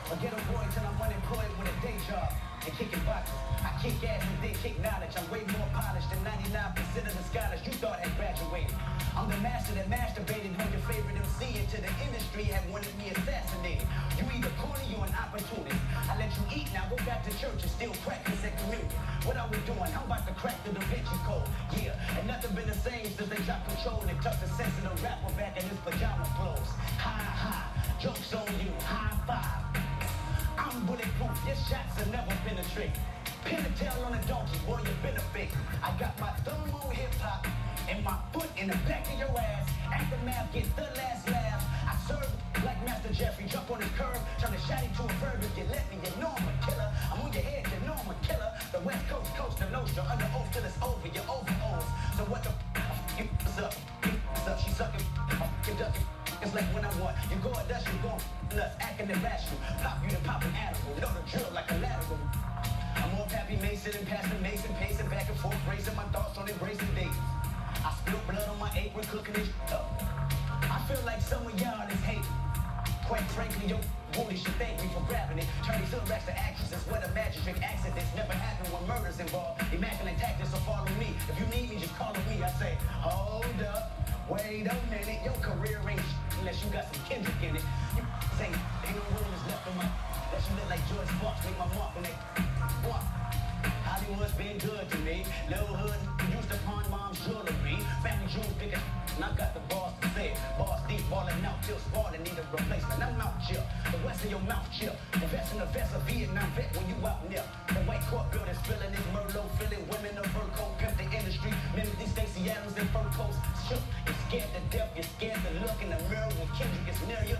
A ghetto boy till I'm unemployed with a day job and kicking boxes. I kick ass and then kick knowledge. I'm way more polished than 99% of the scholars you thought had graduated. I'm the master that masturbated on your favorite MC into the industry had wanted me assassinated. You either corny or an opportunist. I let you eat, now go back to church and still practice at communion. What are we doing? I'm about to crack the Da Vinci Code. Yeah, and nothing been the same since they dropped control and tucked the sensitive rapper back in his pajama clothes. Ha ha, joke's on you, high five. I'm bulletproof, your shots will never penetrate. Pin a tail on a donkey, boy, you benefit. I got my thumb on hip-hop and my foot in the back of your ass. Aftermath gets the last laugh. I serve like Master Jeffrey, jump on his curb, turn the shotty to a verb. If you let me, you know I'm a killer. I'm on your head, you know I'm a killer. The West Coast, coast to Nostra, under oath till it's over, you're over O's. So what the f*** what's up? What's up? She sucking, f***ing ducking. It's like when I want, you go at us, you gon' nuts, acting irrational. Pop you to pop an animal, know the drill like a lateral. I'm more Pappy Mason and Pastor Mason, pacing back and forth, racing my thoughts on embracing days. I spill blood on my apron, cooking this up. I feel like some of y'all is hating. Quite frankly, your booty should thank me for grabbing it. Turning silverbacks to actresses where the magic accidents never happen when murder's involved. Immaculate tactics, so follow me. If you need me, just call on me. I say, hold up, wait a minute. Your career ain't unless you got some Kendrick in it. You ain't no room is left on my that you look like George Sparks, make my mark on that. Hollywood's been good to me. Little hood used to pawn mom's jewelry. Family jewels big as and I got the balls to say it. Balls deep, balling out till Sparta need a replacement. I'm out chill, the west of your mouth chill. Invest in the vest of Vietnam vet when you out near. The white court building spilling this Merlot, filling women of fur coat, pimp the industry. Mimic these Stacey Adams and fur coats. Shook, you're scared to death, you're scared to look in the mirror when Kendrick is near you.